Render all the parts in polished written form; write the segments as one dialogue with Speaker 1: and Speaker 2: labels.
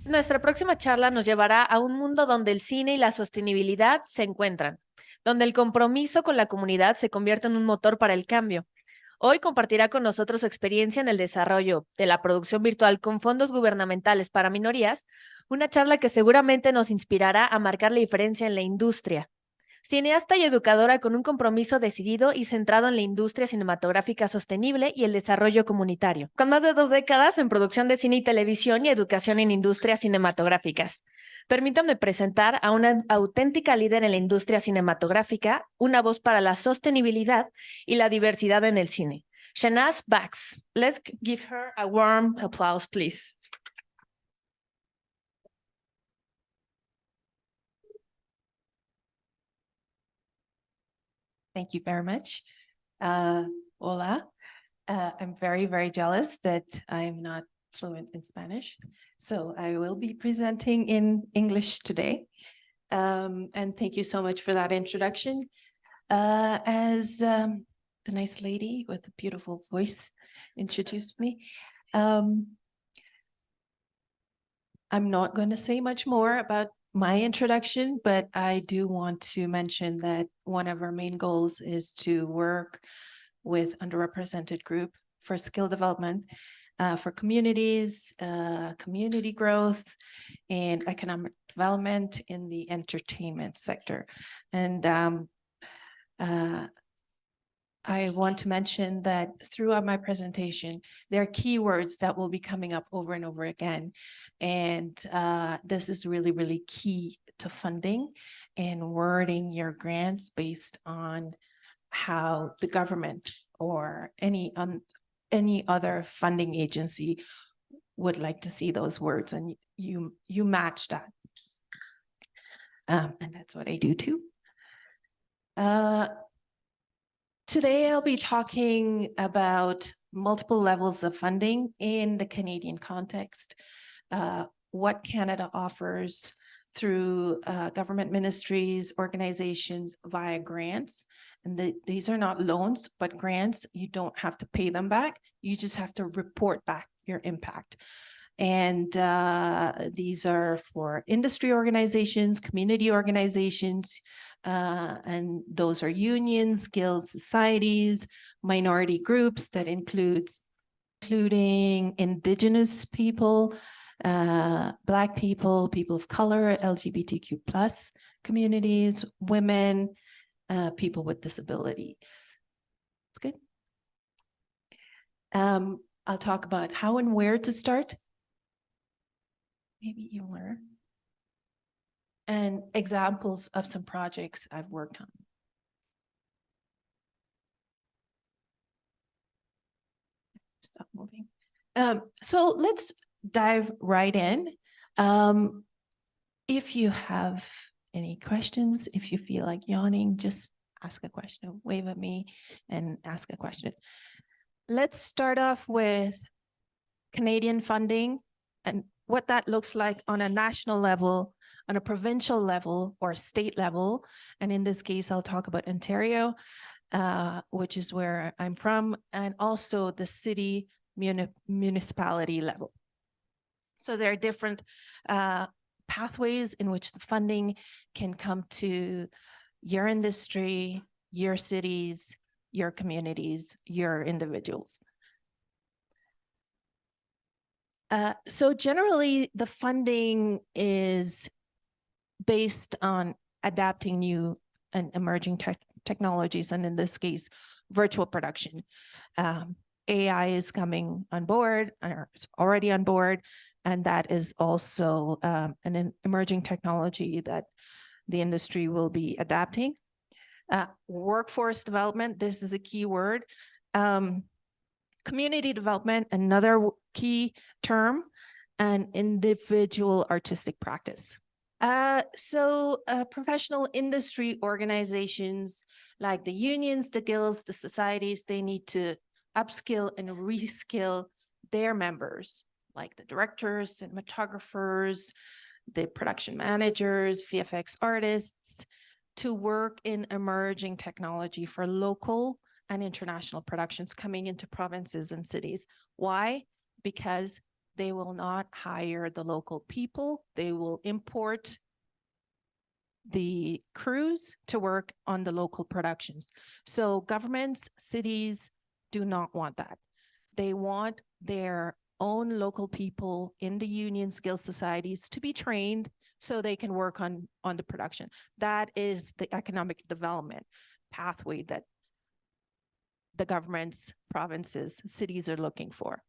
Speaker 1: Nuestra próxima charla nos llevará a un mundo donde el cine y la sostenibilidad se encuentran, donde el compromiso con la comunidad se convierte en un motor para el cambio. Hoy compartirá con nosotros su experiencia en el desarrollo de la producción virtual con fondos gubernamentales para minorías, una charla que seguramente nos inspirará a marcar la diferencia en la industria. Cineasta y educadora con un compromiso decidido y centrado en la industria cinematográfica sostenible y el desarrollo comunitario. Con más de 2 décadas en producción de cine y televisión y educación en industrias cinematográficas. Permítanme presentar a una auténtica líder en la industria cinematográfica, una voz para la sostenibilidad y la diversidad en el cine. Shenaz Baksh. Let's give her a warm applause, please.
Speaker 2: Thank you very much. Hola. I'm very, very jealous that I'm not fluent in Spanish. So I will be presenting in English today. And thank you so much for that introduction. As the nice lady with a beautiful voice introduced me, I'm not going to say much more about my introduction, but I do want to mention that one of our main goals is to work with underrepresented group for skill development, for communities, community growth, and economic development in the entertainment sector. And I want to mention that throughout my presentation, there are keywords that will be coming up over and over again. And this is really, really key to funding and wording your grants based on how the government or any other funding agency would like to see those words, and you match that. And that's what I do too. Today, I'll be talking about multiple levels of funding in the Canadian context, what Canada offers through government ministries, organizations via grants. And these are not loans, but grants. You don't have to pay them back. You just have to report back your impact. And these are for industry organizations, community organizations, and those are unions, guilds, societies, minority groups that including Indigenous people, Black people, people of color, LGBTQ plus communities, women, people with disability. That's good. I'll talk about how and where to start. Maybe you were. And examples of some projects I've worked on. Stop moving. So let's dive right in. If you have any questions, if you feel like yawning, just ask a question, wave at me and ask a question. Let's start off with Canadian funding and what that looks like on a national level, on a provincial level or state level. And in this case, I'll talk about Ontario, which is where I'm from, and also the city municipality level. So there are different pathways in which the funding can come to your industry, your cities, your communities, your individuals. So generally, the funding is based on adapting new and emerging technologies, and in this case, virtual production. AI is coming on board, or it's already on board, and that is also an emerging technology that the industry will be adapting. Workforce development, this is a key word. Community development, another key term, and individual artistic practice. So professional industry organizations like the unions, the guilds, the societies, they need to upskill and reskill their members, like the directors, cinematographers, the production managers, VFX artists, to work in emerging technology for local and international productions coming into provinces and cities. Why? Because They will not hire the local people. They will import the crews to work on the local productions. So governments, cities do not want that. They want their own local people in the union skill societies to be trained so they can work on the production. That is the economic development pathway that the governments, provinces, cities are looking for.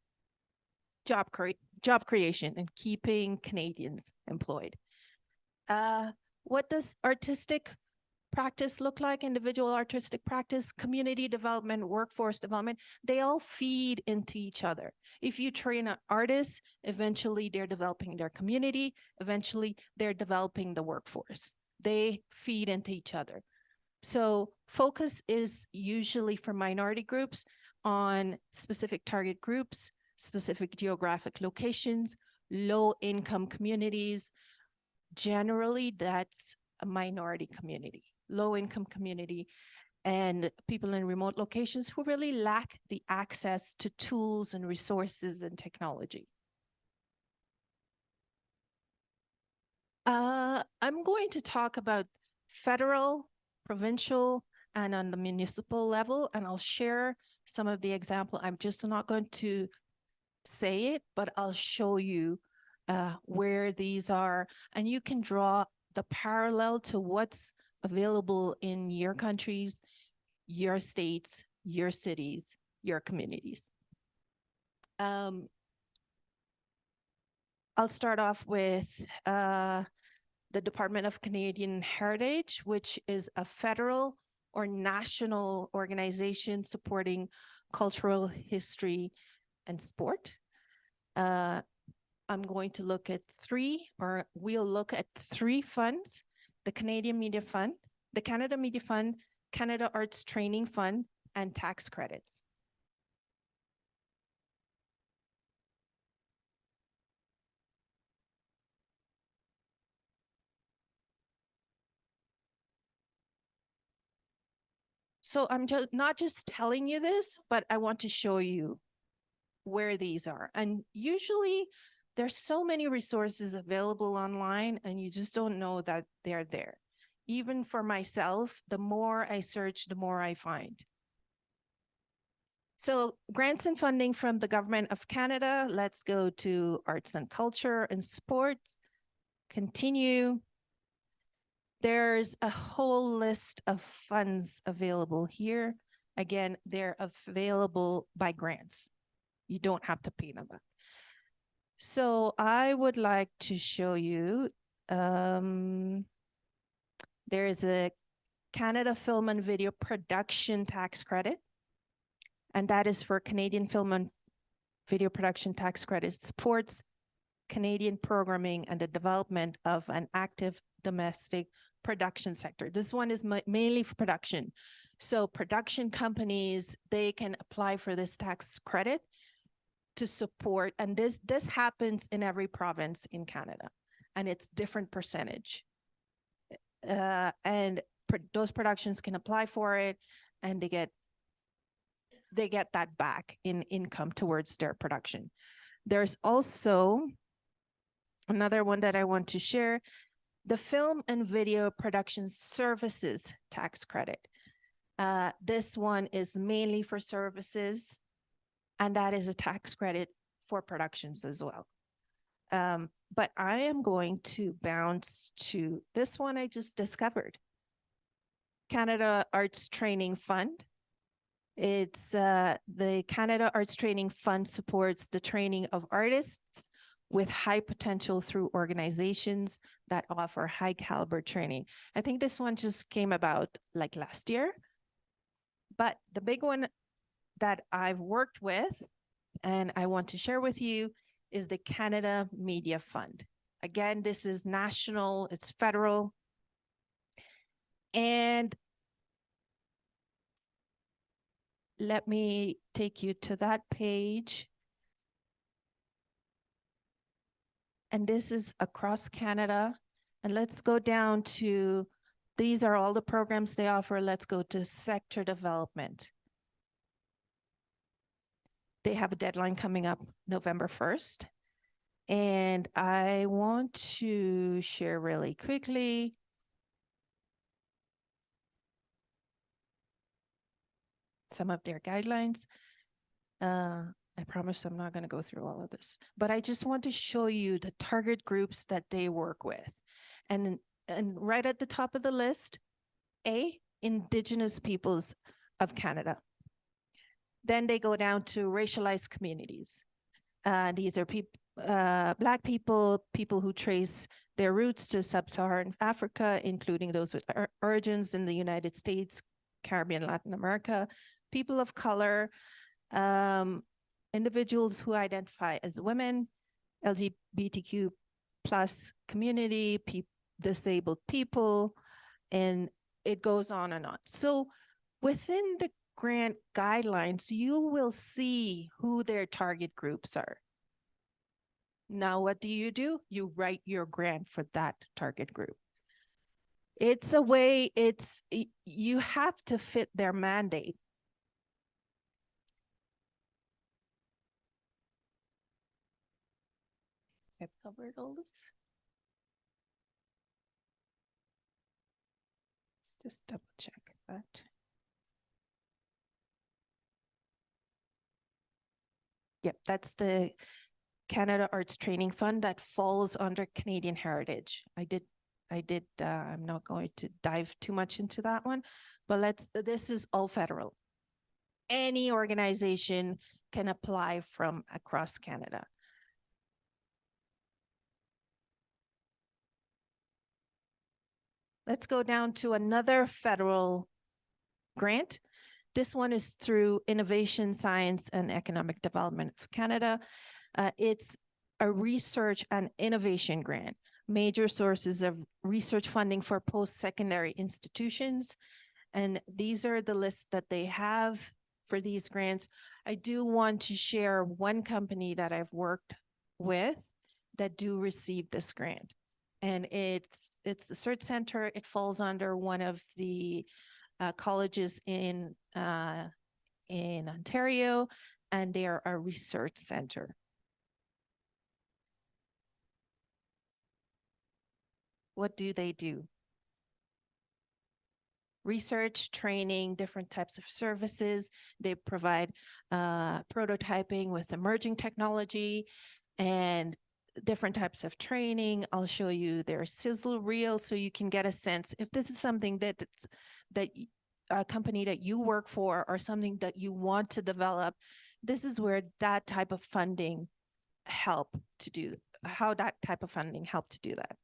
Speaker 2: Job creation and keeping Canadians employed. What does artistic practice look like? Individual artistic practice, community development, workforce development, they all feed into each other. If you train an artist, eventually they're developing their community, eventually they're developing the workforce. They feed into each other. So focus is usually for minority groups on specific target groups, specific geographic locations, low-income communities. Generally, that's a minority community, low-income community, and people in remote locations who really lack the access to tools and resources and technology. I'm going to talk about federal, provincial, and on the municipal level, and I'll share some of the example. I'm just not going to say it, but I'll show you where these are, and you can draw the parallel to what's available in your countries, your states, your cities, your communities. I'll start off with the Department of Canadian Heritage, which is a federal or national organization supporting cultural history and sport. I'm going to look at we'll look at three funds: the Canadian Media Fund, the Canada Media Fund, Canada Arts Training Fund, and tax credits. So I'm not just telling you this, but I want to show you where these are. And usually there's so many resources available online and you just don't know that they're there. Even for myself, the more I search, the more I find. So grants and funding from the Government of Canada. Let's go to arts and culture and sports. Continue. There's a whole list of funds available here. Again, they're available by grants. You don't have to pay them back. So I would like to show you, there is a Canada Film and Video Production Tax Credit, and that is for Canadian Film and Video Production Tax Credit. It supports Canadian programming and the development of an active domestic production sector. This one is mainly for production. So production companies, they can apply for this tax credit to support, and this happens in every province in Canada, and it's different percentage. And those productions can apply for it, and they get that back in income towards their production. There's also another one that I want to share, the Film and Video Production Services Tax Credit. This one is mainly for services, and that is a tax credit for productions as well. But I am going to bounce to this one I just discovered. Canada Arts Training Fund. It's the Canada Arts Training Fund supports the training of artists with high potential through organizations that offer high caliber training. I think this one just came about like last year, but the big one that I've worked with and I want to share with you is the Canada Media Fund. Again, this is national, it's federal. And let me take you to that page. And this is across Canada. And let's go down to, these are all the programs they offer. Let's go to sector development. They have a deadline coming up November 1st. And I want to share really quickly some of their guidelines. I promise I'm not going to go through all of this, but I just want to show you the target groups that they work with. And right at the top of the list, A, Indigenous peoples of Canada. Then they go down to racialized communities. These are Black people, people who trace their roots to sub-Saharan Africa, including those with origins in the United States, Caribbean, Latin America, people of color, individuals who identify as women, LGBTQ plus community, disabled people, and it goes on and on. So within the grant guidelines, you will see who their target groups are. Now, what do? You write your grant for that target group. It's a way, you have to fit their mandate. I've covered all this. Let's just double check that. Yep, that's the Canada Arts Training Fund that falls under Canadian Heritage. I'm not going to dive too much into that one, but this is all federal. Any organization can apply from across Canada. Let's go down to another federal grant. This one is through Innovation, Science, and Economic Development of Canada. It's a research and innovation grant, major sources of research funding for post-secondary institutions. And these are the lists that they have for these grants. I do want to share one company that I've worked with that do receive this grant. And it's the Search Center. It falls under one of the colleges in Ontario, and they are a research center. What do they do? Research, training, different types of services. They provide prototyping with emerging technology and different types of training. I'll show you their sizzle reel so you can get a sense if this is something that a company that you work for or something that you want to develop. This is where that type of funding helped to do that.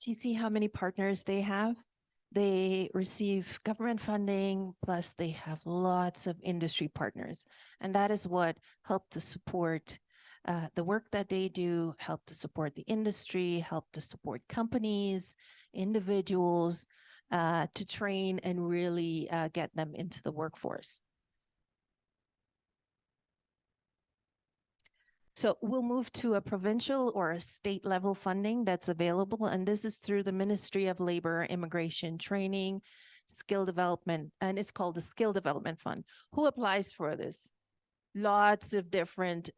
Speaker 2: Do you see how many partners they have? They receive government funding, plus they have lots of industry partners. And that is what helped to support the work that they do, help to support the industry, help to support companies, individuals, to train and really get them into the workforce. So we'll move to a provincial or a state level funding that's available. And this is through the Ministry of Labor, Immigration, Training, Skill Development, and it's called the Skill Development Fund. Who applies for this? Lots of different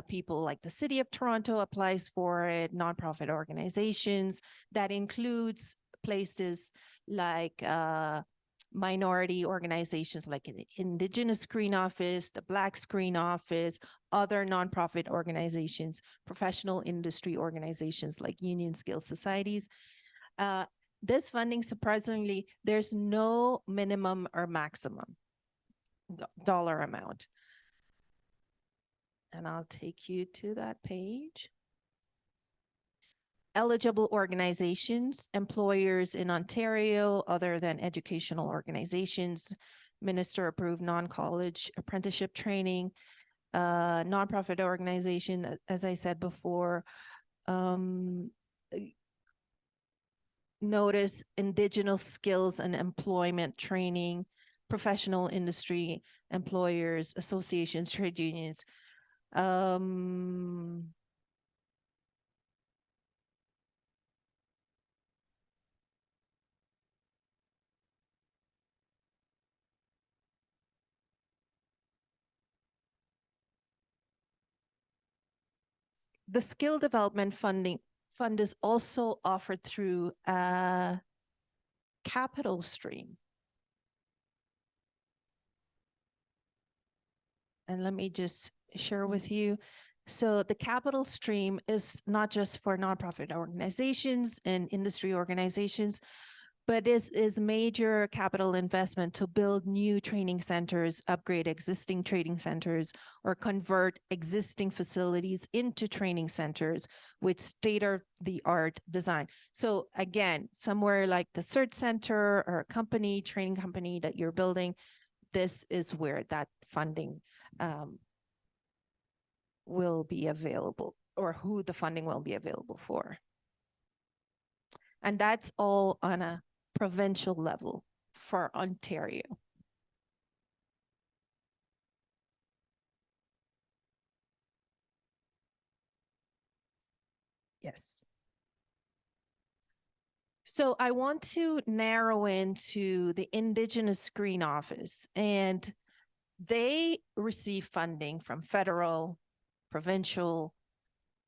Speaker 2: people, like the City of Toronto applies for it, nonprofit organizations. That includes places like minority organizations like the Indigenous Screen Office, the Black Screen Office, other nonprofit organizations, professional industry organizations like union skill societies. This funding, surprisingly, there's no minimum or maximum dollar amount. And I'll take you to that page. Eligible organizations, employers in Ontario other than educational organizations, minister-approved non-college apprenticeship training, nonprofit organization, as I said before, notice Indigenous skills and employment training, professional industry, employers, associations, trade unions. The skill development fund is also offered through a capital stream. And let me just share with you. So the capital stream is not just for nonprofit organizations and industry organizations, but is major capital investment to build new training centers, upgrade existing training centers, or convert existing facilities into training centers with state-of-the-art design. So again, somewhere like the CERT Center or a company, training company that you're building, this is where that funding will be available, or who the funding will be available for. And that's all on a provincial level for Ontario. Yes. So I want to narrow into the Indigenous Screen Office, and they receive funding from federal, provincial,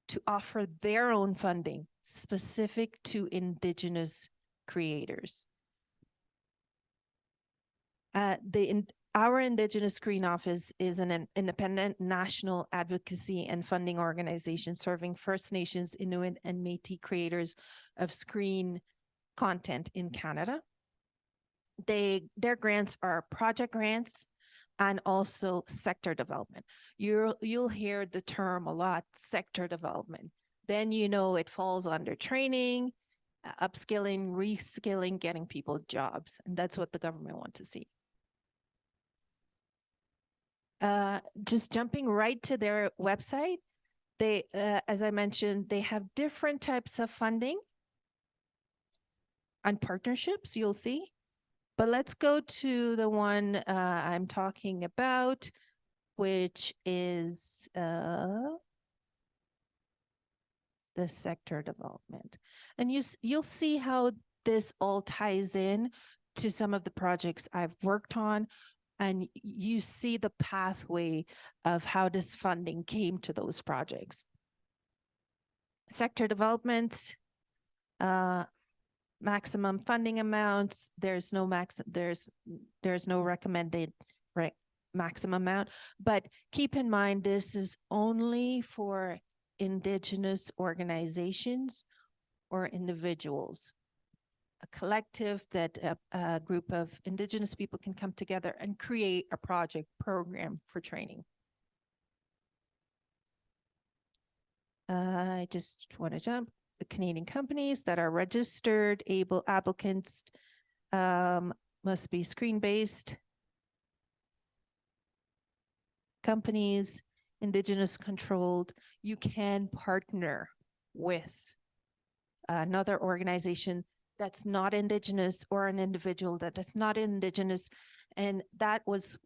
Speaker 2: to offer their own funding specific to Indigenous creators. Our Indigenous Screen Office is an independent national advocacy and funding organization serving First Nations, Inuit, and Métis creators of screen content in Canada. Their grants are project grants and also sector development. You'll hear the term a lot, sector development. Then you know it falls under training, upskilling, reskilling, getting people jobs. And that's what the government wants to see. Just jumping right to their website, they, as I mentioned, they have different types of funding and partnerships, you'll see. But let's go to the one I'm talking about, which is the sector development. And you'll see how this all ties in to some of the projects I've worked on. And you see the pathway of how this funding came to those projects. Sector development, maximum funding amounts. There's no recommended maximum amount, but keep in mind this is only for Indigenous organizations or individuals. A collective that a group of Indigenous people can come together and create a project program for training. I just want to jump. The Canadian companies that are registered, able applicants must be screen-based companies, indigenous controlled. You can partner with another organization that's not indigenous or an individual that is not indigenous. And that was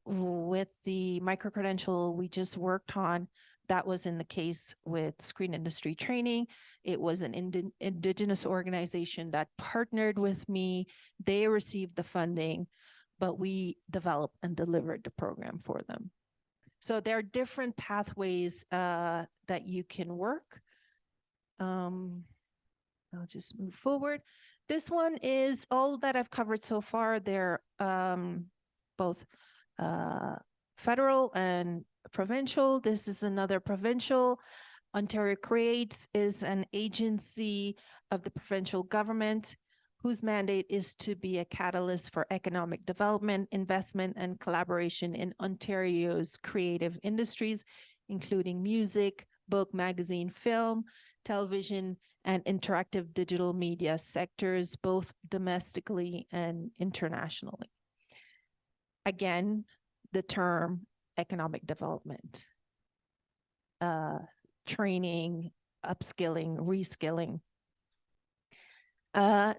Speaker 2: with the micro-credential we just worked on. That was in the case with Screen Industry Training. It was an indigenous organization that partnered with me. They received the funding, but we developed and delivered the program for them. So there are different pathways that you can work. I'll just move forward. This one is all that I've covered so far. They're both federal and provincial. This is another provincial. Ontario Creates is an agency of the provincial government whose mandate is to be a catalyst for economic development, investment, and collaboration in Ontario's creative industries, including music, book, magazine, film, television, and interactive digital media sectors, both domestically and internationally. Again, the term economic development, training, upskilling, reskilling.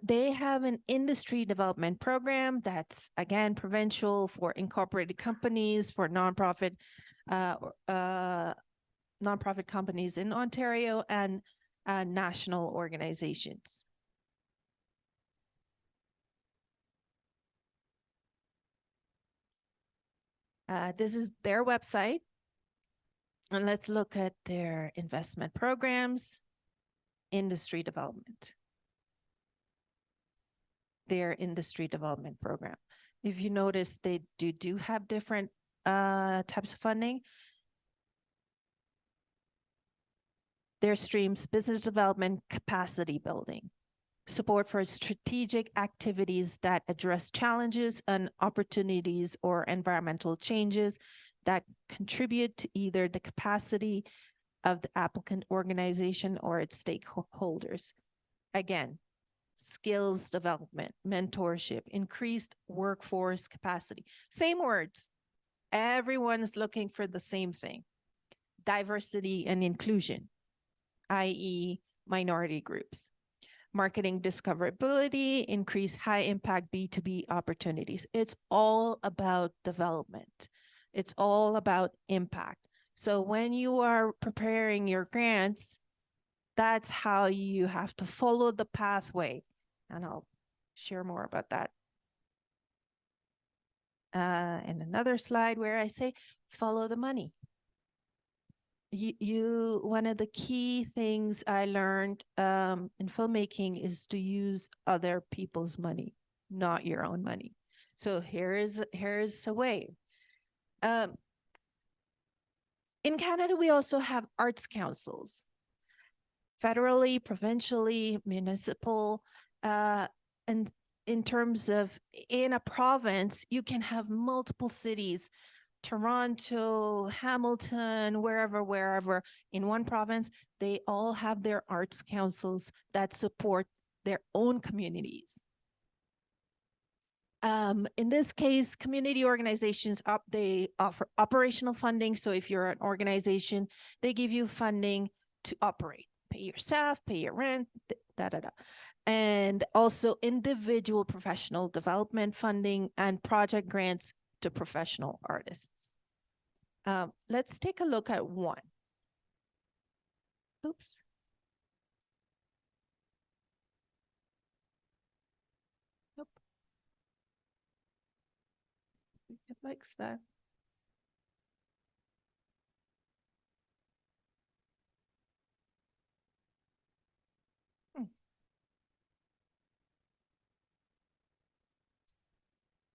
Speaker 2: They have an industry development program that's, again, provincial for incorporated companies, for nonprofit companies in Ontario, and national organizations. This is their website. And let's look at their investment programs, industry development. Their industry development program. If you notice, they do have different types of funding. Their streams: business development, capacity building, support for strategic activities that address challenges and opportunities or environmental changes that contribute to either the capacity of the applicant organization or its stakeholders. Again, skills development, mentorship, increased workforce capacity. Same words. Everyone's looking for the same thing. Diversity and inclusion, i.e. minority groups. Marketing discoverability, increase high impact B2B opportunities. It's all about development. It's all about impact. So when you are preparing your grants, that's how you have to follow the pathway. And I'll share more about that in another slide where I say, follow the money. One of the key things I learned in filmmaking is to use other people's money, not your own money. So here's a way. In Canada, we also have arts councils, federally, provincially, municipal, and in terms of in a province, you can have multiple cities, Toronto, Hamilton, wherever in one province, they all have their arts councils that support their own communities. In this case, community organizations, they offer operational funding. So if you're an organization, they give you funding to operate, pay your staff, pay your rent, and also individual professional development funding and project grants to professional artists. Let's take a look at one. Oops. Nope. It likes that.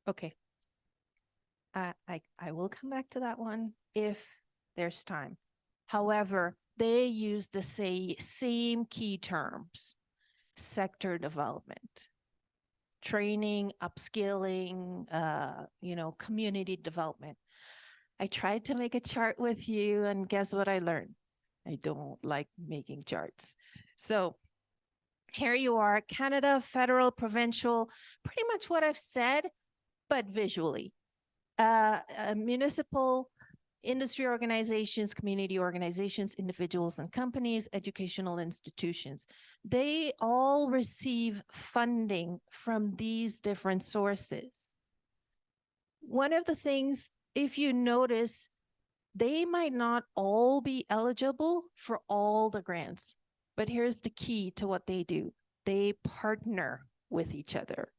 Speaker 2: Okay. I will come back to that one if there's time. However, they use the same key terms: sector development, training, upskilling, community development. I tried to make a chart with you, and guess what I learned? I don't like making charts. So here you are, Canada, federal, provincial, pretty much what I've said, but visually. Municipal, industry organizations, community organizations, individuals and companies, educational institutions. They all receive funding from these different sources. One of the things, if you notice, they might not all be eligible for all the grants, but here's the key to what they do. They partner with each other.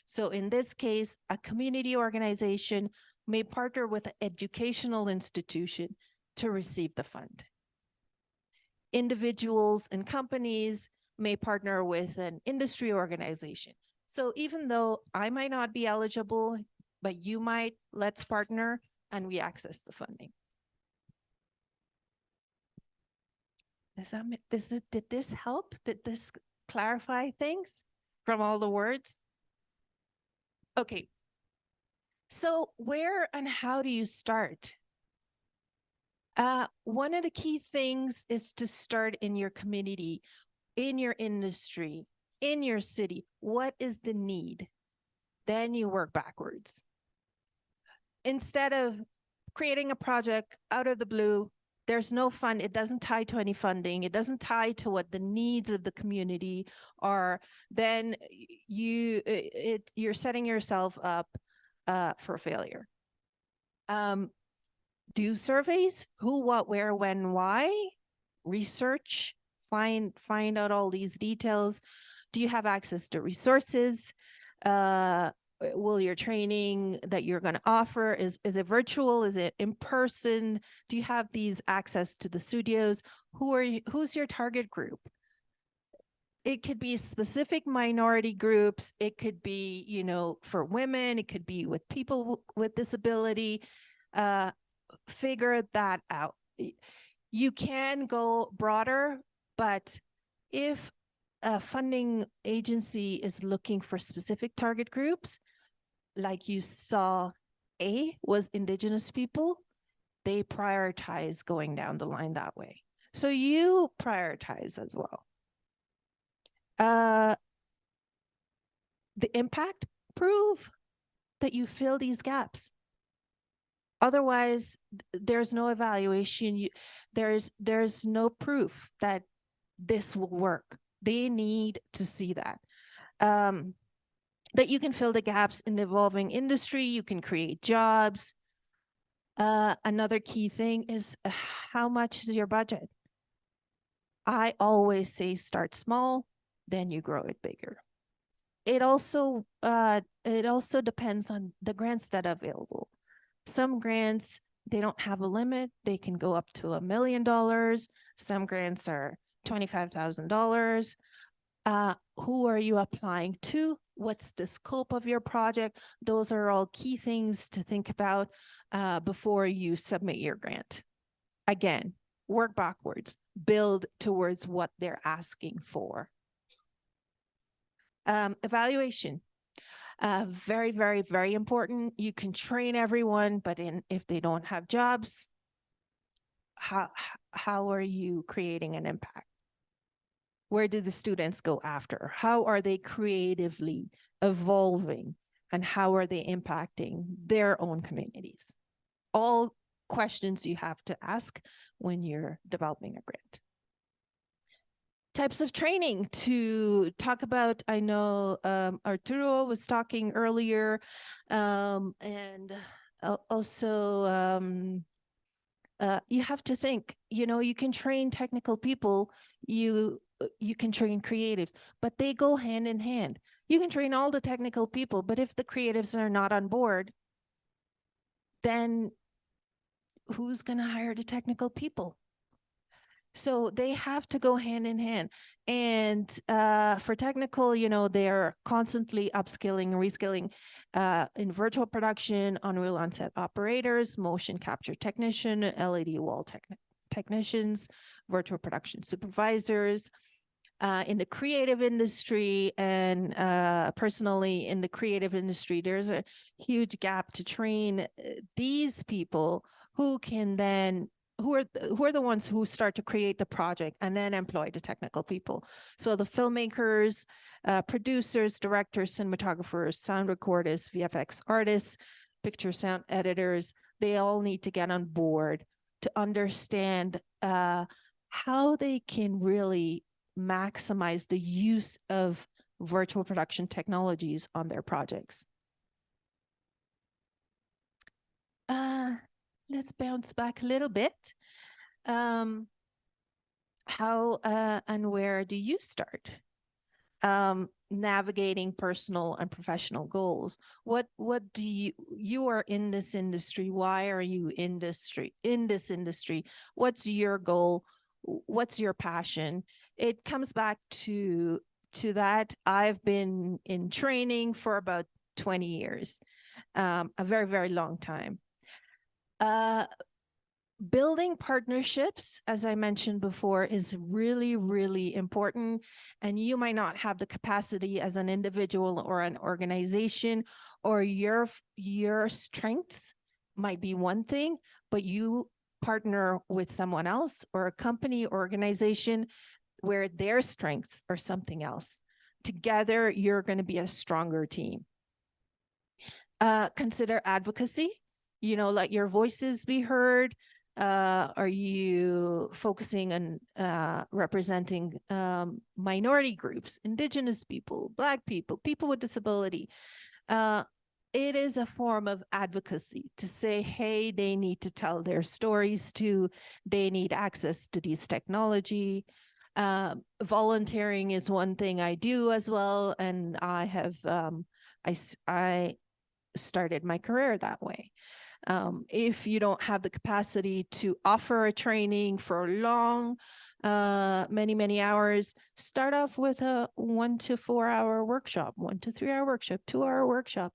Speaker 2: So in this case, a community organization may partner with an educational institution to receive the fund. Individuals and companies may partner with an industry organization. So even though I might not be eligible, but you might, let's partner and we access the funding. Did this help? Did this clarify things from all the words? Okay. So where and how do you start? One of the key things is to start in your community, in your industry, in your city. What is the need? Then you work backwards. Instead of creating a project out of the blue, there's no fund, it doesn't tie to any funding, it doesn't tie to what the needs of the community are, then you're setting yourself up for failure. Do surveys, who, what, where, when, why, research, find out all these details. Do you have access to resources? Will your training that you're going to offer, is it virtual? Is it in person? Do you have these access to the studios? Who's your target group? It could be specific minority groups. It could be, you know, for women. It could be with people with disability. Figure that out. You can go broader, but if a funding agency is looking for specific target groups, like you saw, A was Indigenous people, they prioritize going down the line that way. So you prioritize as well. The impact, prove that you fill these gaps. Otherwise, there's no evaluation. There's no proof that this will work. They need to see that. That you can fill the gaps in the evolving industry, you can create jobs. Another key thing is how much is your budget? I always say start small, then you grow it bigger. It also depends on the grants that are available. Some grants, they don't have a limit. They can go up to $1 million. Some grants are $25,000. Who are you applying to? What's the scope of your project? Those are all key things to think about before you submit your grant. Again, work backwards, build towards what they're asking for. Evaluation. Very, very, very important. You can train everyone, but if they don't have jobs, how are you creating an impact? Where do the students go after? How are they creatively evolving? And how are they impacting their own communities? All questions you have to ask when you're developing a grant. Types of training to talk about. I know Arturo was talking earlier, and also you have to think, you know, you can train technical people, you can train creatives, but they go hand in hand. You can train all the technical people, but if the creatives are not on board, then who's going to hire the technical people? So they have to go hand in hand. And for technical, you know, they're constantly upskilling, reskilling in virtual production, Unreal on-set operators, motion capture technician, LED wall technicians, virtual production supervisors. In the creative industry and personally in the creative industry, there's a huge gap to train these people who who are the ones who start to create the project and then employ the technical people. So the filmmakers, producers, directors, cinematographers, sound recorders, VFX artists, picture sound editors, they all need to get on board to understand how they can really maximize the use of virtual production technologies on their projects. Let's bounce back a little bit. How and where do you start navigating personal and professional goals? What do you are in this industry? Why are you in this industry? What's your goal? What's your passion? It comes back to that. I've been in training for about 20 years, a very, very long time. Building partnerships, as I mentioned before, is really, really important. And you might not have the capacity as an individual or an organization, or your strengths might be one thing, but you partner with someone else or a company or organization where their strengths are something else. Together, you're going to be a stronger team. Consider advocacy. Let your voices be heard. Are you focusing on representing minority groups, Indigenous people, Black people, people with disability? It is a form of advocacy to say, hey, they need to tell their stories too. They need access to these technology. Volunteering is one thing I do as well. And I have, I started my career that way. If you don't have the capacity to offer a training for long, many hours, start off with a 1 to 4 hour workshop, 1 to 3 hour workshop, 2 hour workshop,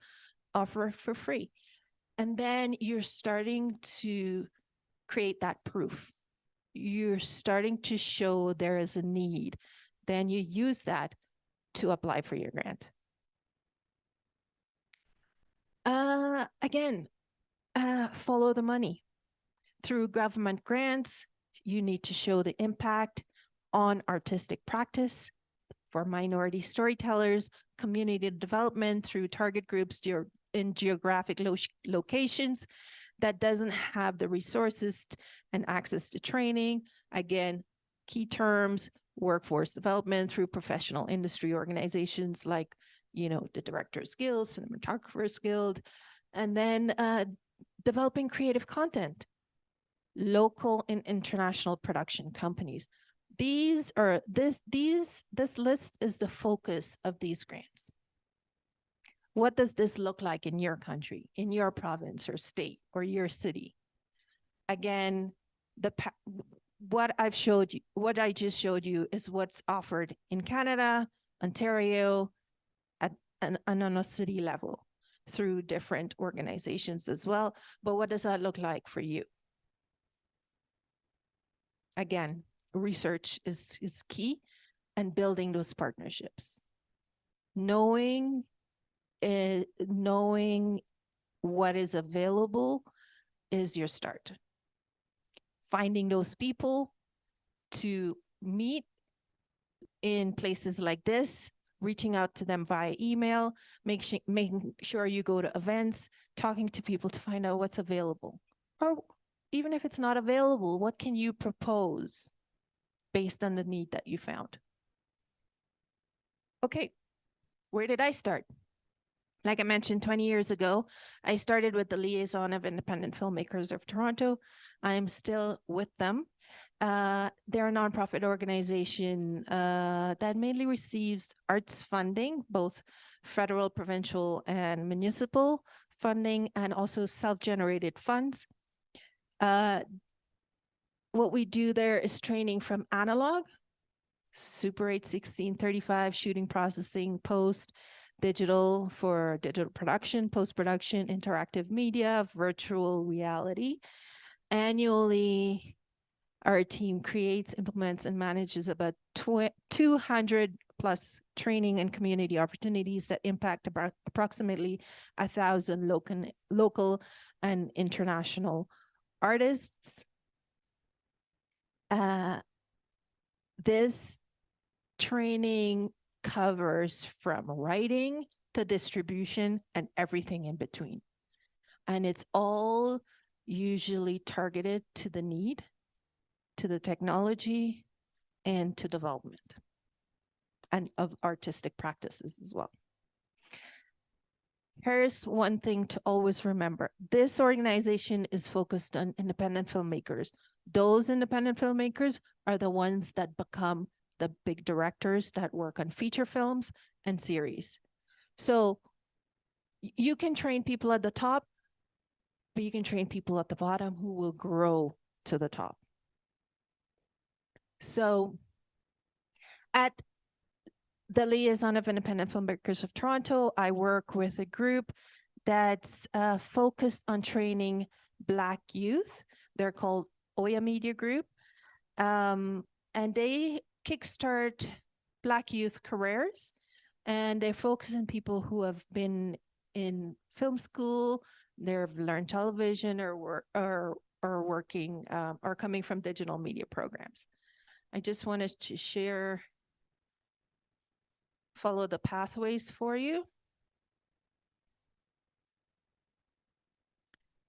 Speaker 2: offer it for free. And then you're starting to create that proof. You're starting to show there is a need. Then you use that to apply for your grant. Again, follow the money. Through government grants, you need to show the impact on artistic practice for minority storytellers, community development through target groups in geographic locations that doesn't have the resources and access to training. Again, key terms, workforce development through professional industry organizations like, the Directors Guild, Cinematographers Guild, and then developing creative content, local and international production companies. This list is the focus of these grants. What does this look like in your country, in your province or state or your city? Again, what I just showed you is what's offered in Canada, Ontario, and on a city level through different organizations as well. But what does that look like for you? Again, research is key, and building those partnerships. Knowing what is available is your start. Finding those people to meet in places like this, reaching out to them via email, making sure you go to events, talking to people to find out what's available. Or even if it's not available, what can you propose based on the need that you found? Okay, where did I start? Like I mentioned, 20 years ago, I started with the Liaison of Independent Filmmakers of Toronto. I'm still with them. They're a nonprofit organization that mainly receives arts funding, both federal, provincial, and municipal funding, and also self-generated funds. What we do there is training from analog, Super 8, 16, 35, shooting, processing, post, digital for digital production, post-production, interactive media, virtual reality. Annually, our team creates, implements, and manages about 200 plus training and community opportunities that impact about approximately 1,000 local and international artists. This training covers from writing to distribution and everything in between. And it's all usually targeted to the need, to the technology, and to development, and of artistic practices as well. Here's one thing to always remember. This organization is focused on independent filmmakers. Those independent filmmakers are the ones that become the big directors that work on feature films and series. So you can train people at the top, but you can train people at the bottom who will grow to the top. So at the Liaison of Independent Filmmakers of Toronto, I work with a group that's focused on training Black youth. They're called Oya Media Group. And they kickstart Black youth careers. And they focus on people who have been in film school, they've learned television or working or coming from digital media programs. I just wanted to share, follow the pathways for you.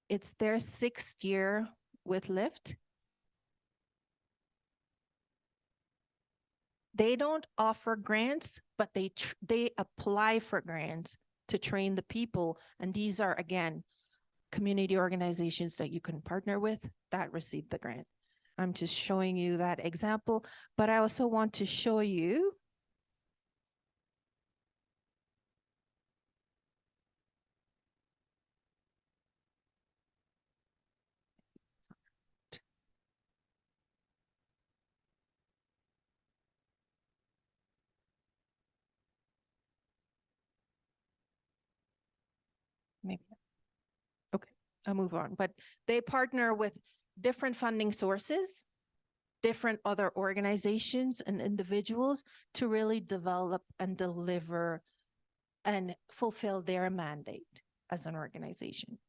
Speaker 2: It's their 6th year with LIFT. They don't offer grants, but they apply for grants to train the people. And these are, again, community organizations that you can partner with that receive the grant. I'm just showing you that example, but I also want to show you maybe. Okay, I'll move on. But they partner with different funding sources, different other organizations and individuals to really develop and deliver and fulfill their mandate as an organization.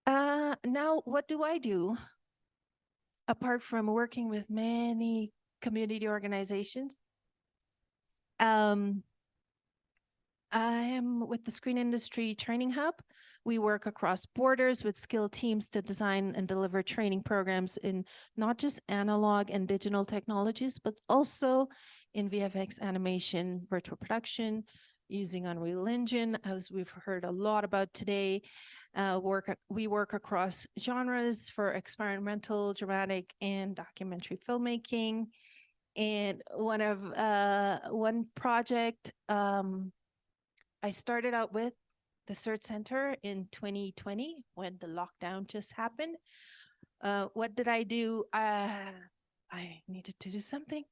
Speaker 2: Now, what do I do? Apart from working with many community organizations, I am with the Screen Industry Training Hub. We work across borders with skilled teams to design and deliver training programs in not just analog and digital technologies, but also in VFX animation, virtual production, using Unreal Engine, as we've heard a lot about today. We work across genres for experimental, dramatic, and documentary filmmaking. And one project I started out with the Search Center in 2020 when the lockdown just happened. What did I do? I needed to do something.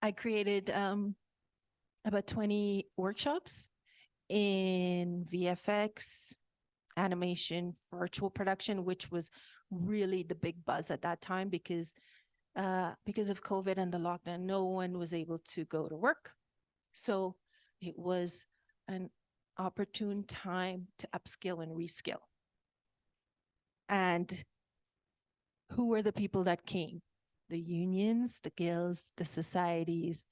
Speaker 2: I created about 20 workshops in VFX, animation, virtual production, which was really the big buzz at that time because of COVID and the lockdown, no one was able to go to work. So it was an opportune time to upskill and reskill. And who were the people that came? The unions, the guilds, the societies,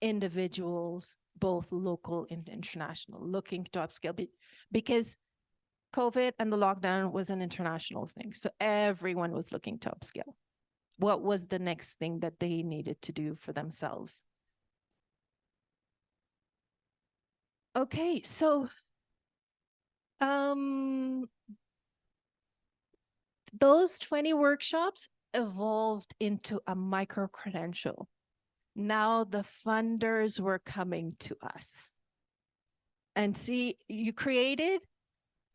Speaker 2: individuals, both local and international, looking to upskill because COVID and the lockdown was an international thing. So everyone was looking to upskill. What was the next thing that they needed to do for themselves? Okay, so those 20 workshops evolved into a micro-credential. Now the funders were coming to us. And see, you created,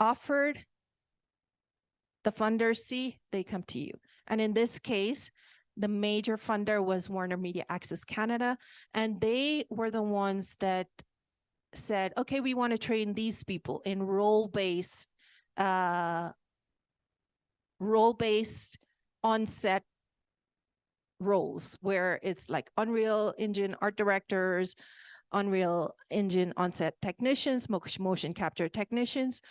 Speaker 2: offered, the funders see, they come to you. And in this case, the major funder was Warner Media Access Canada, and they were the ones that said, okay, we want to train these people in role-based on-set roles, where it's like Unreal Engine art directors, Unreal Engine on-set technicians, motion capture technicians.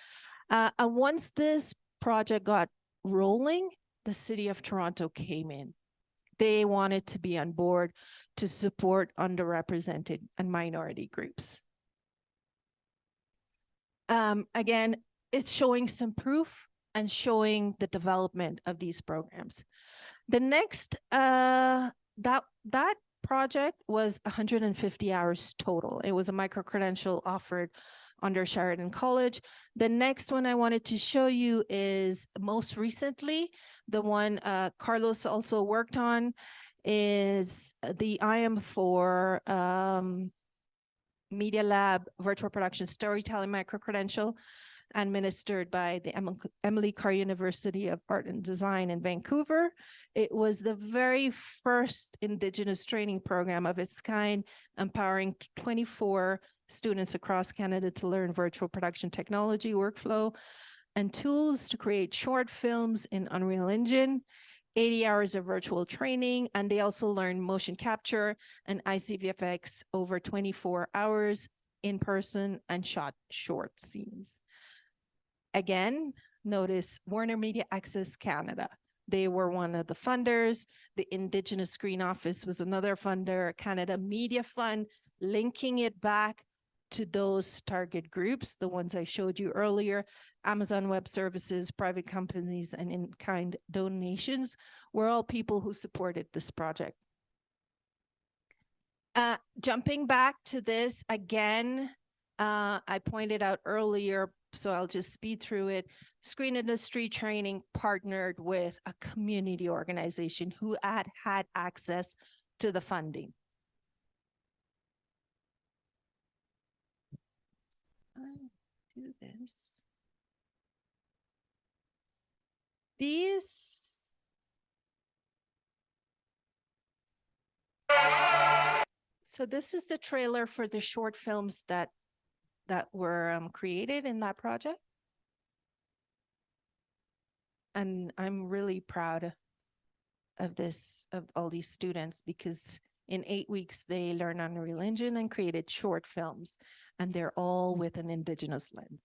Speaker 2: And once this project got rolling, the city of Toronto came in. They wanted to be on board to support underrepresented and minority groups. Again, it's showing some proof and showing the development of these programs. The next, that project was 150 hours total. It was a micro-credential offered under Sheridan College. The next one I wanted to show you is most recently, the one Carlos also worked on is the IM for Media Lab Virtual Production Storytelling Micro-Credential, administered by the Emily Carr University of Art and Design in Vancouver. It was the very first Indigenous training program of its kind, empowering 24 students across Canada to learn virtual production technology, workflow, and tools to create short films in Unreal Engine, 80 hours of virtual training, and they also learned motion capture and ICVFX over 24 hours in person and shot short scenes. Again, notice Warner Media Access Canada. They were one of the funders. The Indigenous Screen Office was another funder, Canada Media Fund, linking it back to those target groups, the ones I showed you earlier. Amazon Web Services, private companies, and in-kind donations were all people who supported this project. Jumping back to this again, I pointed out earlier, so I'll just speed through it. Screen Industry Training partnered with a community organization who had access to the funding. Do this. These. So this is the trailer for the short films that were created in that project. And I'm really proud of this, of all these students, because in 8 weeks, they learned Unreal Engine and created short films, and they're all with an Indigenous lens.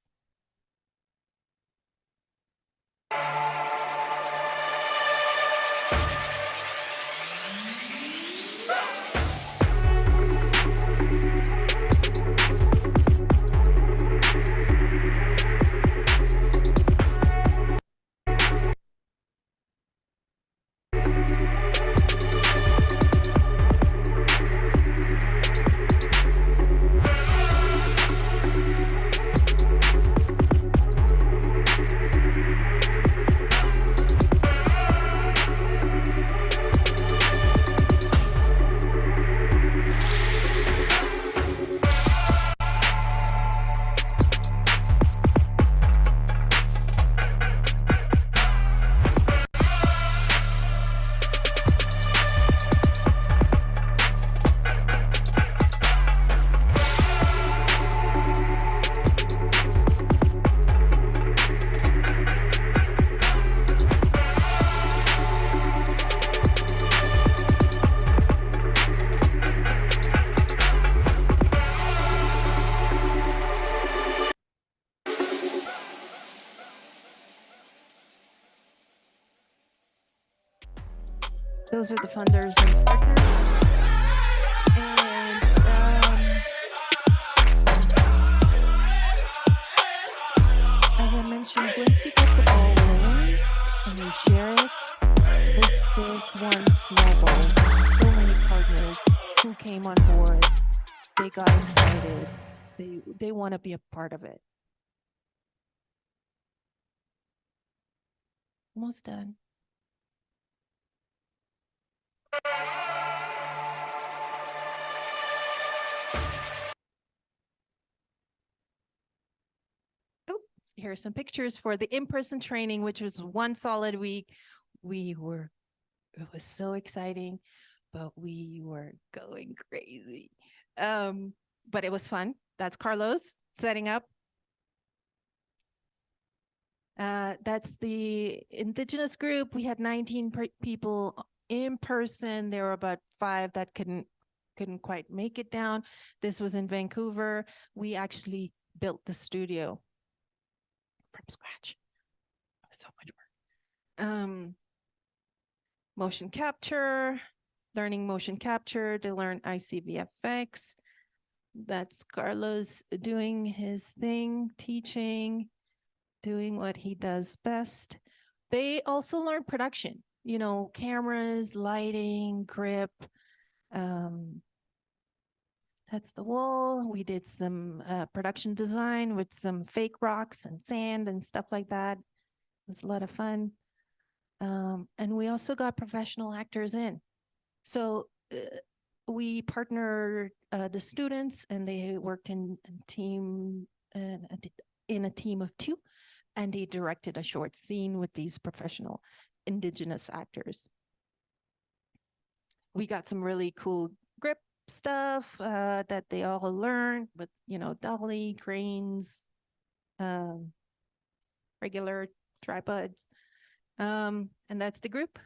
Speaker 2: Those are the funders and partners. And as I mentioned, once you get the ball rolling and you share it, this one snowballed into so many partners who came on board. They got excited. They want to be a part of it. Almost done. Here are some pictures for the in-person training, which was one solid week. It was so exciting, but we were going crazy. But it was fun. That's Carlos setting up. That's the Indigenous group. We had 19 people in person. There were about 5 that couldn't quite make it down. This was in Vancouver. We actually built the studio from scratch. It was so much work. motion capture, learning motion capture to learn ICVFX. That's Carlos doing his thing, teaching, doing what he does best. They also learn production, you know, cameras, lighting, grip. That's the wall. We did some production design with some fake rocks and sand and stuff like that. It was a lot of fun. And we also got professional actors in. So we partnered the students, and they worked in a team of two, and they directed a short scene with these professional indigenous actors. We got some really cool grip stuff that they all learned with, you know, dolly, cranes, regular tripods. And that's the group.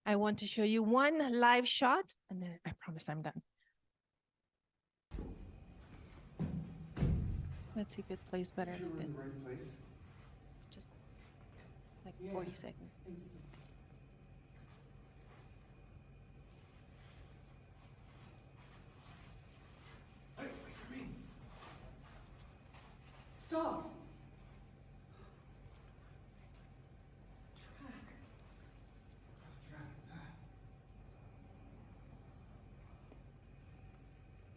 Speaker 2: I want to show you one live shot, and then I promise I'm done. Let's see if it plays better like this.
Speaker 3: Right place.
Speaker 2: It's just like 40 seconds.
Speaker 3: Thanks. Hey, wait for me. Stop. Track. What track is that?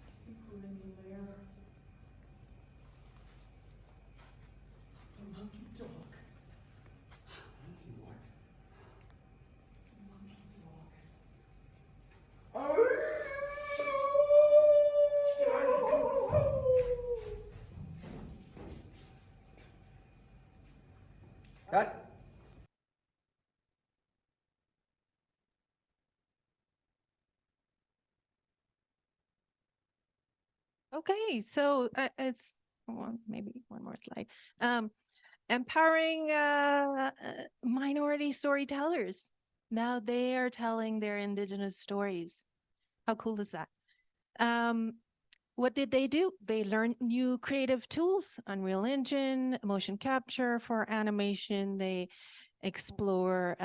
Speaker 3: I think we're in the lair. The monkey dog. Monkey what? Monkey dog. Cut.
Speaker 2: Okay, so it's well, maybe one more slide. Empowering minority storytellers. Now they are telling their indigenous stories. How cool is that? What did they do? They learned new creative tools, Unreal Engine, motion capture for animation. They explore,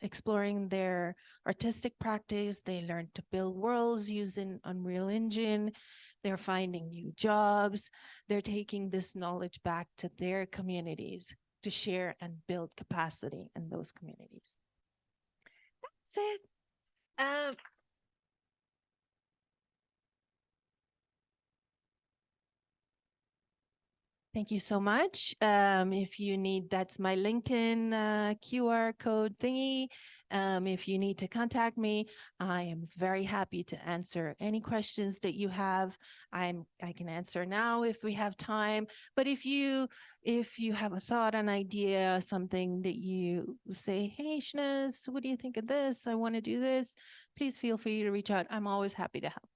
Speaker 2: exploring their artistic practice. They learned to build worlds using Unreal Engine. They're finding new jobs. They're taking this knowledge back to their communities to share and build capacity in those communities. That's it. Thank you so much. If you need, that's my LinkedIn QR code thingy. If you need to contact me, I am very happy to answer any questions that you have. I can answer now if we have time. But if you have a thought, an idea, something that you say, hey, Shenaz, what do you think of this? I want to do this. Please feel free to reach out. I'm always happy to help.